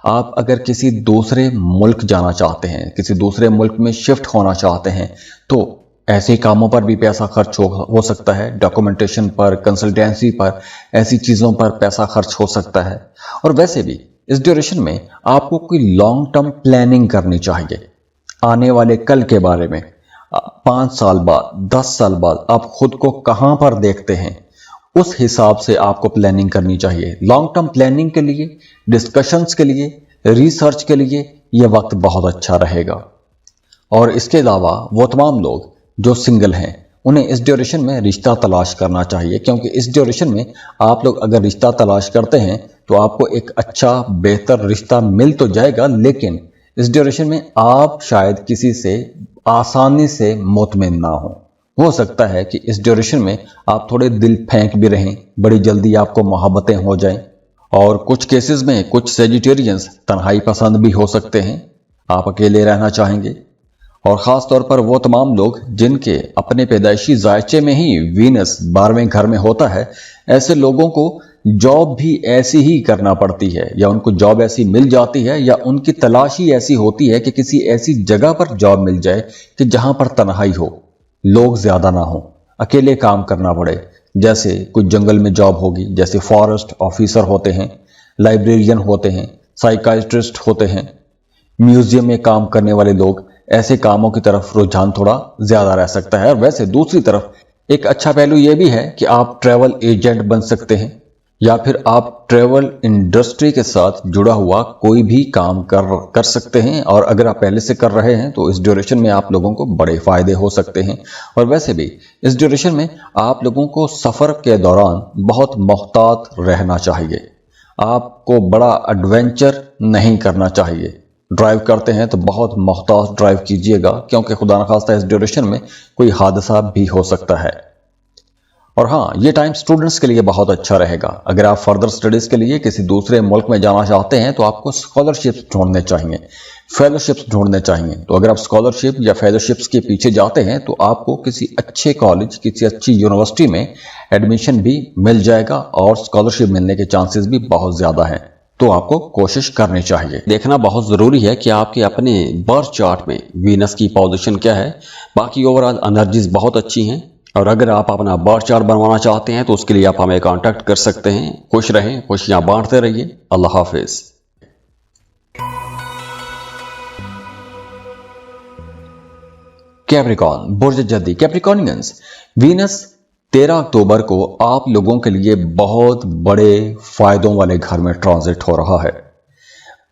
आप अगर किसी दूसरे मुल्क जाना चाहते हैं, किसी दूसरे मुल्क में शिफ्ट होना चाहते हैं, तो ऐसे कामों पर भी पैसा खर्च हो सकता है, डॉक्यूमेंटेशन पर, कंसल्टेंसी पर, ऐसी चीज़ों पर पैसा खर्च हो सकता है। और वैसे भी इस ड्यूरेशन में आपको कोई लॉन्ग टर्म प्लानिंग करनी चाहिए आने वाले कल के बारे में। 5 साल बाद, 10 साल बाद आप खुद को कहाँ पर देखते हैं, उस हिसाब से आपको प्लानिंग करनी चाहिए। लॉन्ग टर्म प्लानिंग के लिए, डिस्कशंस के लिए, रिसर्च के लिए यह वक्त बहुत अच्छा रहेगा। और इसके अलावा वो तमाम लोग जो सिंगल हैं उन्हें इस ड्यूरेशन में रिश्ता तलाश करना चाहिए क्योंकि इस ड्यूरेशन में आप लोग अगर रिश्ता तलाश करते हैं तो आपको एक अच्छा बेहतर रिश्ता मिल तो जाएगा, लेकिन इस ड्यूरेशन में आप शायद किसी से आसानी से मुतमिन ना हो सकता है कि इस ड्यूरेशन में आप थोड़े दिल फेंक भी रहें, बड़ी जल्दी आपको मोहब्बतें हो जाएं। और कुछ केसेस में कुछ सेजिटेरियंस तन्हाई पसंद भी हो सकते हैं, आप अकेले रहना चाहेंगे। और ख़ास तौर पर वो तमाम लोग जिनके अपने पैदाइशी जायचे में ही वीनस 12वें घर में होता है, ऐसे लोगों को जॉब भी ऐसी ही करना पड़ती है या उनको जॉब ऐसी मिल जाती है या उनकी तलाश ही ऐसी होती है कि किसी ऐसी जगह पर जॉब मिल जाए कि जहां पर तन्हाई हो, लोग ज़्यादा ना हो, अकेले काम करना पड़े। जैसे कुछ जंगल में जॉब होगी, जैसे फॉरेस्ट ऑफिसर होते हैं, लाइब्रेरियन होते हैं, साइकाइट्रिस्ट होते हैं, म्यूजियम में काम करने वाले लोग, ऐसे कामों की तरफ रुझान थोड़ा ज्यादा रह सकता है। और वैसे दूसरी तरफ एक अच्छा पहलू यह भी है कि आप ट्रैवल एजेंट बन सकते हैं या फिर आप ट्रैवल इंडस्ट्री के साथ जुड़ा हुआ कोई भी काम कर सकते हैं। और अगर आप पहले से कर रहे हैं तो इस ड्यूरेशन में आप लोगों को बड़े फायदे हो सकते हैं। और वैसे भी इस ड्यूरेशन में आप लोगों को सफ़र के दौरान बहुत मोहतात रहना चाहिए, आपको बड़ा एडवेंचर नहीं करना चाहिए। ड्राइव करते हैं तो बहुत मोहतात ड्राइव कीजिएगा क्योंकि खुदा न खास्ता इस ड्यूरेशन में कोई हादसा भी हो सकता है। और हाँ, ये टाइम स्टूडेंट्स के लिए बहुत अच्छा रहेगा। अगर आप फर्दर स्टडीज़ के लिए किसी दूसरे मुल्क में जाना चाहते हैं तो आपको स्कॉलरशिप्स ढूंढने चाहिए, फेलोशिप्स ढूंढने चाहिए। तो अगर आप स्कॉलरशिप या फेलोशिप्स के पीछे जाते हैं तो आपको किसी अच्छे कॉलेज, किसी अच्छी यूनिवर्सिटी में एडमिशन भी मिल जाएगा और स्कॉलरशिप मिलने के चांसेस भी बहुत ज़्यादा हैं। तो आपको कोशिश करनी चाहिए। देखना बहुत ज़रूरी है कि आपके अपने बर्थ चार्ट में वीनस की पोजीशन क्या है। बाकी ओवरऑल एनर्जीज बहुत अच्छी हैं और अगर आप अपना बर्थ चार्ट बनवाना चाहते हैं तो उसके लिए आप हमें कांटेक्ट कर सकते हैं। खुश रहें, खुशियां बांटते रहिए। अल्लाह हाफिज। कैप्रिकॉर्न बुर्ज जद्दी। कैप्रिकॉर्नियंस, वीनस 13 अक्टूबर को आप लोगों के लिए बहुत बड़े फायदों वाले घर में ट्रांजिट हो रहा है।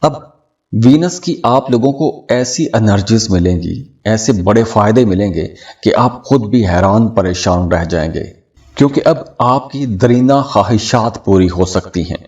अब वीनस की आप लोगों को ऐसी एनर्जीज मिलेंगी, ऐसे बड़े फायदे मिलेंगे कि आप खुद भी हैरान परेशान रह जाएंगे क्योंकि अब आपकी दरीना ख्वाहिशात पूरी हो सकती हैं।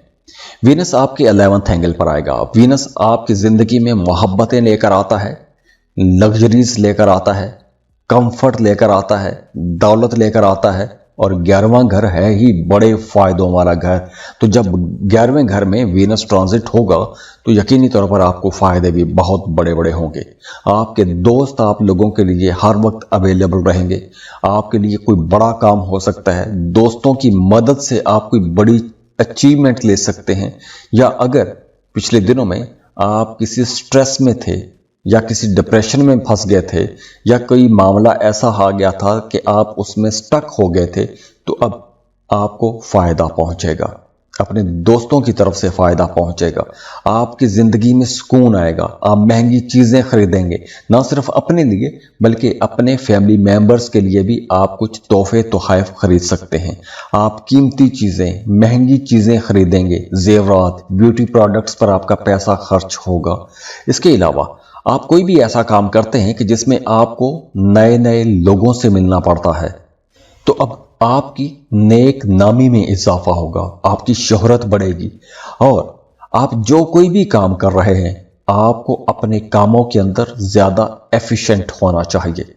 वीनस आपके 11th एंगल पर आएगा। वीनस आपकी जिंदगी में मोहब्बतें लेकर आता है, लग्जरीज लेकर आता है, कंफर्ट लेकर आता है, दौलत लेकर आता है, और 11वां घर है ही बड़े फायदों वाला घर। तो जब 11वें घर में वीनस ट्रांजिट होगा तो यकीनी तौर पर आपको फायदे भी बहुत बड़े बड़े होंगे। आपके दोस्त आप लोगों के लिए हर वक्त अवेलेबल रहेंगे। आपके लिए कोई बड़ा काम हो सकता है, दोस्तों की मदद से आप कोई बड़ी अचीवमेंट ले सकते हैं। या अगर पिछले दिनों में आप किसी स्ट्रेस में थे या किसी डिप्रेशन में फंस गए थे या कोई मामला ऐसा आ गया था कि आप उसमें स्टक हो गए थे, तो अब आपको फायदा पहुंचेगा, अपने दोस्तों की तरफ से फायदा पहुंचेगा, आपकी जिंदगी में सुकून आएगा। आप महंगी चीजें खरीदेंगे, ना सिर्फ अपने लिए बल्कि अपने फैमिली मेंबर्स के लिए भी आप कुछ तोहफे तोहफ खरीद सकते हैं। आप कीमती चीजें, महंगी चीजें खरीदेंगे, जेवरात, ब्यूटी प्रोडक्ट्स पर आपका पैसा खर्च होगा। इसके अलावा आप कोई भी ऐसा काम करते हैं कि जिसमें आपको नए नए लोगों से मिलना पड़ता है, तो अब आपकी नेक नामी में इजाफा होगा, आपकी शोहरत बढ़ेगी। और आप जो कोई भी काम कर रहे हैं, आपको अपने कामों के अंदर ज्यादा एफिशिएंट होना चाहिए,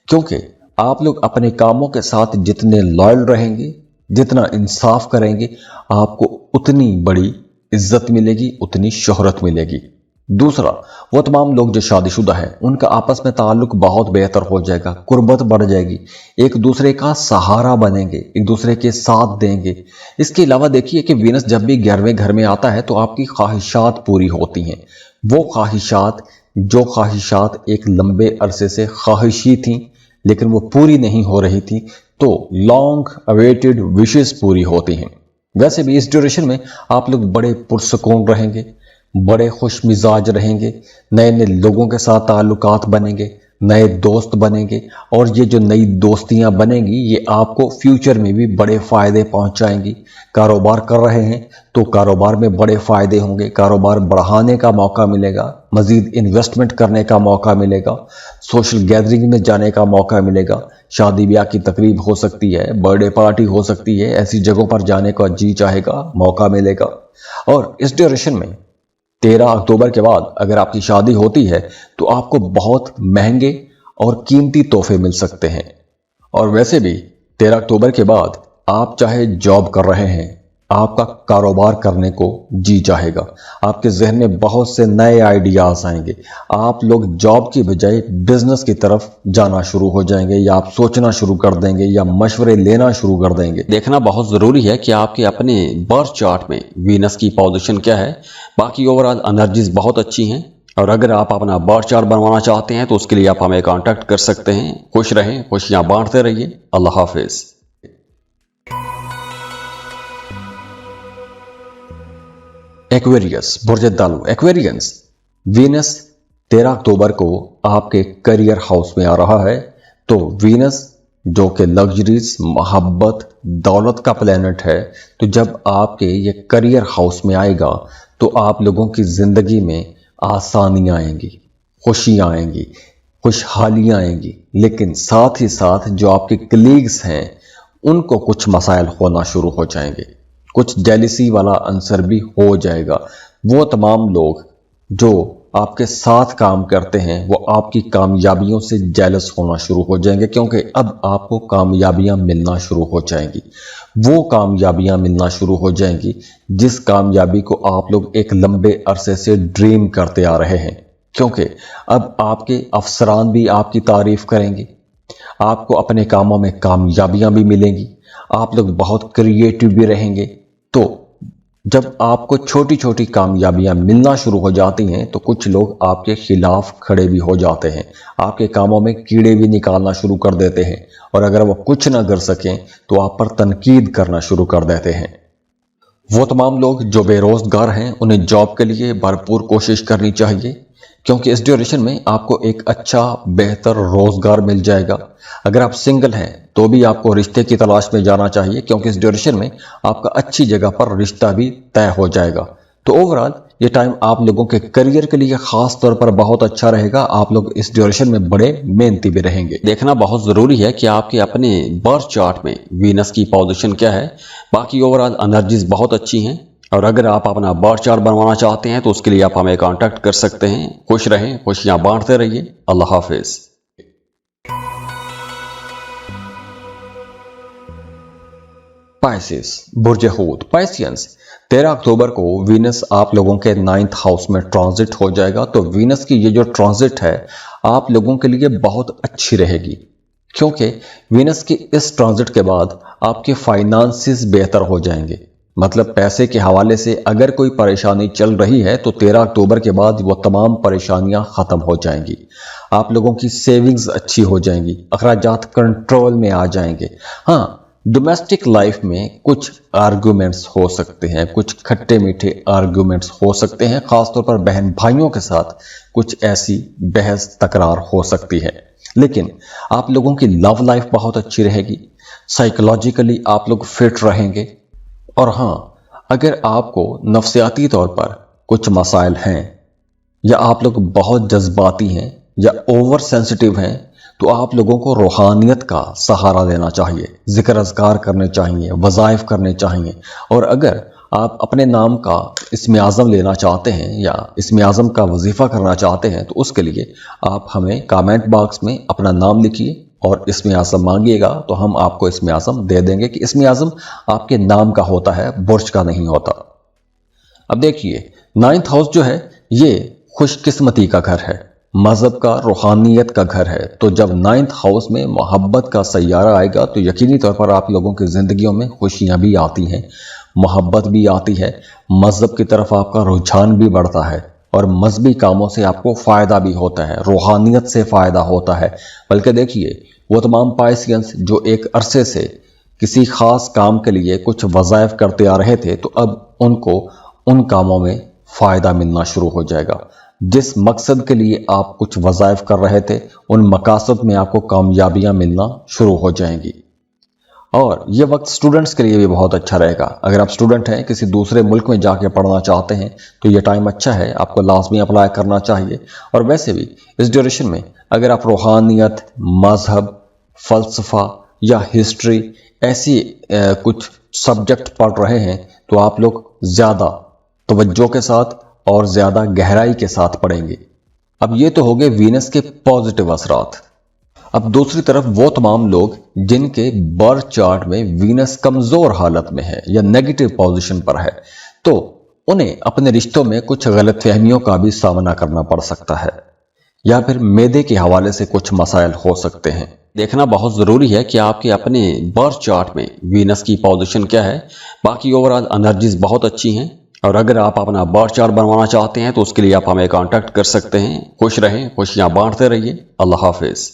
क्योंकि आप लोग अपने कामों के साथ जितने लॉयल रहेंगे, जितना इंसाफ करेंगे, आपको उतनी बड़ी इज्जत मिलेगी, उतनी शोहरत मिलेगी। दूसरा, वो तमाम लोग जो शादीशुदा हैं, उनका आपस में ताल्लुक बहुत बेहतर हो जाएगा, कुर्बत बढ़ जाएगी, एक दूसरे का सहारा बनेंगे, एक दूसरे के साथ देंगे। इसके अलावा देखिए कि वीनस जब भी 11वें घर में आता है तो आपकी ख्वाहिशात पूरी होती हैं। वो ख्वाहिशात एक लंबे अरसे से ख्वाहिशी थी लेकिन वो पूरी नहीं हो रही थी, तो लॉन्ग अवेटेड विशेस पूरी होती हैं। वैसे भी इस ड्यूरेशन में आप लोग बड़े पुरसकून रहेंगे, बड़े खुश मिजाज रहेंगे, नए नए लोगों के साथ ताल्लुकात बनेंगे, नए दोस्त बनेंगे, और ये जो नई दोस्तियां बनेंगी ये आपको फ्यूचर में भी बड़े फायदे पहुंचाएंगी। कारोबार कर रहे हैं तो कारोबार में बड़े फायदे होंगे, कारोबार बढ़ाने का मौका मिलेगा, मजीद इन्वेस्टमेंट करने का मौका मिलेगा, सोशल गैदरिंग में जाने का मौका मिलेगा, शादी ब्याह की तकरीब हो सकती है, बर्थडे पार्टी हो सकती है, ऐसी जगहों पर जाने का जी चाहेगा, मौका मिलेगा। और इस ड्यूरेशन में 13 अक्टूबर के बाद अगर आपकी शादी होती है तो आपको बहुत महंगे और कीमती तोहफे मिल सकते हैं। और वैसे भी 13 अक्टूबर के बाद आप चाहे जॉब कर रहे हैं, आपका कारोबार करने को जी चाहेगा, आपके जहन में बहुत से नए आइडियाज आएंगे, आप लोग जॉब की बजाय बिजनेस की तरफ जाना शुरू हो जाएंगे, या आप सोचना शुरू कर देंगे या मशवरे लेना शुरू कर देंगे। देखना बहुत जरूरी है कि आपके अपने बर्थ चार्ट में वीनस की पोजीशन क्या है। बाकी ओवरऑल एनर्जीज बहुत अच्छी हैं, और अगर आप अपना बर्थ चार्ट बनवाना चाहते हैं तो उसके लिए आप हमें कांटेक्ट कर सकते हैं। खुश रहें, खुशियां बांटते रहिए। अल्लाह हाफिज। एक्वेरियस, बुर्ज दालू। एक्वेरियंस, वीनस 13 अक्टूबर को आपके करियर हाउस में आ रहा है। तो वीनस जो कि लग्जरीज, मोहब्बत, दौलत का प्लेनेट है, तो जब आपके ये करियर हाउस में आएगा तो आप लोगों की जिंदगी में आसानियां आएंगी, खुशियां आएंगी, खुशहालियां आएंगी। लेकिन साथ ही साथ जो आपके कलीग्स हैं उनको कुछ मसाइल होना शुरू हो जाएंगे, कुछ जेलिसी वाला आंसर भी हो जाएगा। वो तमाम लोग जो आपके साथ काम करते हैं वो आपकी कामयाबियों से जेलस होना शुरू हो जाएंगे, क्योंकि अब आपको कामयाबियां मिलना शुरू हो जाएंगी। वो कामयाबियां मिलना शुरू हो जाएंगी जिस कामयाबी को आप लोग एक लंबे अरसे से ड्रीम करते आ रहे हैं, क्योंकि अब आपके अफसरान भी आपकी तारीफ करेंगे, आपको अपने कामों में कामयाबियां भी मिलेंगी, आप लोग बहुत क्रिएटिव भी रहेंगे। तो जब आपको छोटी छोटी कामयाबियां मिलना शुरू हो जाती हैं तो कुछ लोग आपके खिलाफ खड़े भी हो जाते हैं, आपके कामों में कीड़े भी निकालना शुरू कर देते हैं, और अगर वो कुछ ना कर सकें तो आप पर तनकीद करना शुरू कर देते हैं। वो तमाम लोग जो बेरोजगार हैं उन्हें जॉब के लिए भरपूर कोशिश करनी चाहिए, क्योंकि इस ड्यूरेशन में आपको एक अच्छा बेहतर रोजगार मिल जाएगा। अगर आप सिंगल हैं तो भी आपको रिश्ते की तलाश में जाना चाहिए, क्योंकि इस ड्यूरेशन में आपका अच्छी जगह पर रिश्ता भी तय हो जाएगा। तो ओवरऑल ये टाइम आप लोगों के करियर के लिए खास तौर पर बहुत अच्छा रहेगा। आप लोग इस ड्यूरेशन में बड़े मेहनती भी रहेंगे। देखना बहुत जरूरी है कि आपके अपने बर्थ चार्ट में वीनस की पोजीशन क्या है। बाकी ओवरऑल एनर्जीज बहुत अच्छी हैं, اور اگر آپ اپنا بارڈ چارٹ بنوانا چاہتے ہیں تو اس کے لیے آپ ہمیں کانٹیکٹ کر سکتے ہیں۔ خوش رہیں، خوشیاں بانٹتے رہیے۔ اللہ حافظ۔ پائسس، برج حوت، پائسینس، 13 اکتوبر کو وینس آپ لوگوں کے 9th ہاؤس میں ٹرانزٹ ہو جائے گا۔ تو وینس کی یہ جو ٹرانزٹ ہے آپ لوگوں کے لیے بہت اچھی رہے گی، کیونکہ وینس کی اس ٹرانزٹ کے بعد آپ کے فائنانسز بہتر ہو جائیں گے۔ مطلب پیسے کے حوالے سے اگر کوئی پریشانی چل رہی ہے تو 13 اکتوبر کے بعد وہ تمام پریشانیاں ختم ہو جائیں گی۔ آپ لوگوں کی سیونگز اچھی ہو جائیں گی، اخراجات کنٹرول میں آ جائیں گے۔ ہاں، ڈومیسٹک لائف میں کچھ آرگومنٹس ہو سکتے ہیں، کچھ کھٹے میٹھے آرگومنٹس ہو سکتے ہیں، خاص طور پر بہن بھائیوں کے ساتھ کچھ ایسی بحث تکرار ہو سکتی ہے۔ لیکن آپ لوگوں کی لو لائف بہت اچھی رہے گی، سائیکولوجیکلی آپ لوگ فٹ رہیں گے۔ اور ہاں، اگر آپ کو نفسیاتی طور پر کچھ مسائل ہیں، یا آپ لوگ بہت جذباتی ہیں یا اوور سینسٹیو ہیں، تو آپ لوگوں کو روحانیت کا سہارا لینا چاہیے، ذکر اذکار کرنے چاہیے، وظائف کرنے چاہیے۔ اور اگر آپ اپنے نام کا اسم اعظم لینا چاہتے ہیں یا اسم اعظم کا وظیفہ کرنا چاہتے ہیں تو اس کے لیے آپ ہمیں کامنٹ باکس میں اپنا نام لکھیے اور اسم اعظم مانگیے گا، تو ہم آپ کو اسم اعظم دے دیں گے کہ اسم اعظم آپ کے نام کا ہوتا ہے، برج کا نہیں ہوتا۔ اب دیکھیے، 9th ہاؤس جو ہے یہ خوش قسمتی کا گھر ہے، مذہب کا، روحانیت کا گھر ہے۔ تو جب 9th ہاؤس میں محبت کا سیارہ آئے گا تو یقینی طور پر آپ لوگوں کی زندگیوں میں خوشیاں بھی آتی ہیں، محبت بھی آتی ہے، مذہب کی طرف آپ کا رجحان بھی بڑھتا ہے، اور مذہبی کاموں سے آپ کو فائدہ بھی ہوتا ہے، روحانیت سے فائدہ ہوتا ہے۔ بلکہ دیکھیے، وہ تمام پائسینس جو ایک عرصے سے کسی خاص کام کے لیے کچھ وظائف کرتے آ رہے تھے، تو اب ان کو ان کاموں میں فائدہ ملنا شروع ہو جائے گا۔ جس مقصد کے لیے آپ کچھ وظائف کر رہے تھے، ان مقاصد میں آپ کو کامیابیاں ملنا شروع ہو جائیں گی۔ اور یہ وقت سٹوڈنٹس کے لیے بھی بہت اچھا رہے گا۔ اگر آپ سٹوڈنٹ ہیں، کسی دوسرے ملک میں جا کے پڑھنا چاہتے ہیں تو یہ ٹائم اچھا ہے، آپ کو لازمی اپلائی کرنا چاہیے۔ اور ویسے بھی اس ڈیوریشن میں اگر آپ روحانیت، مذہب، فلسفہ یا ہسٹری ایسی کچھ سبجیکٹ پڑھ رہے ہیں تو آپ لوگ زیادہ توجہ کے ساتھ اور زیادہ گہرائی کے ساتھ پڑھیں گے۔ اب یہ تو ہو گئے وینس کے پازیٹیو اثرات۔ اب دوسری طرف وہ تمام لوگ جن کے برتھ چارٹ میں وینس کمزور حالت میں ہے یا نیگیٹو پوزیشن پر ہے، تو انہیں اپنے رشتوں میں کچھ غلط فہمیوں کا بھی سامنا کرنا پڑ سکتا ہے، یا پھر معدے کے حوالے سے کچھ مسائل ہو سکتے ہیں۔ دیکھنا بہت ضروری ہے کہ آپ کے اپنے برتھ چارٹ میں وینس کی پوزیشن کیا ہے۔ باقی اوورآل انرجیز بہت اچھی ہیں، اور اگر آپ اپنا برتھ چارٹ بنوانا چاہتے ہیں تو اس کے لیے آپ ہمیں کانٹیکٹ کر سکتے ہیں۔ خوش رہیں، خوشیاں بانٹتے رہیے۔ اللہ حافظ۔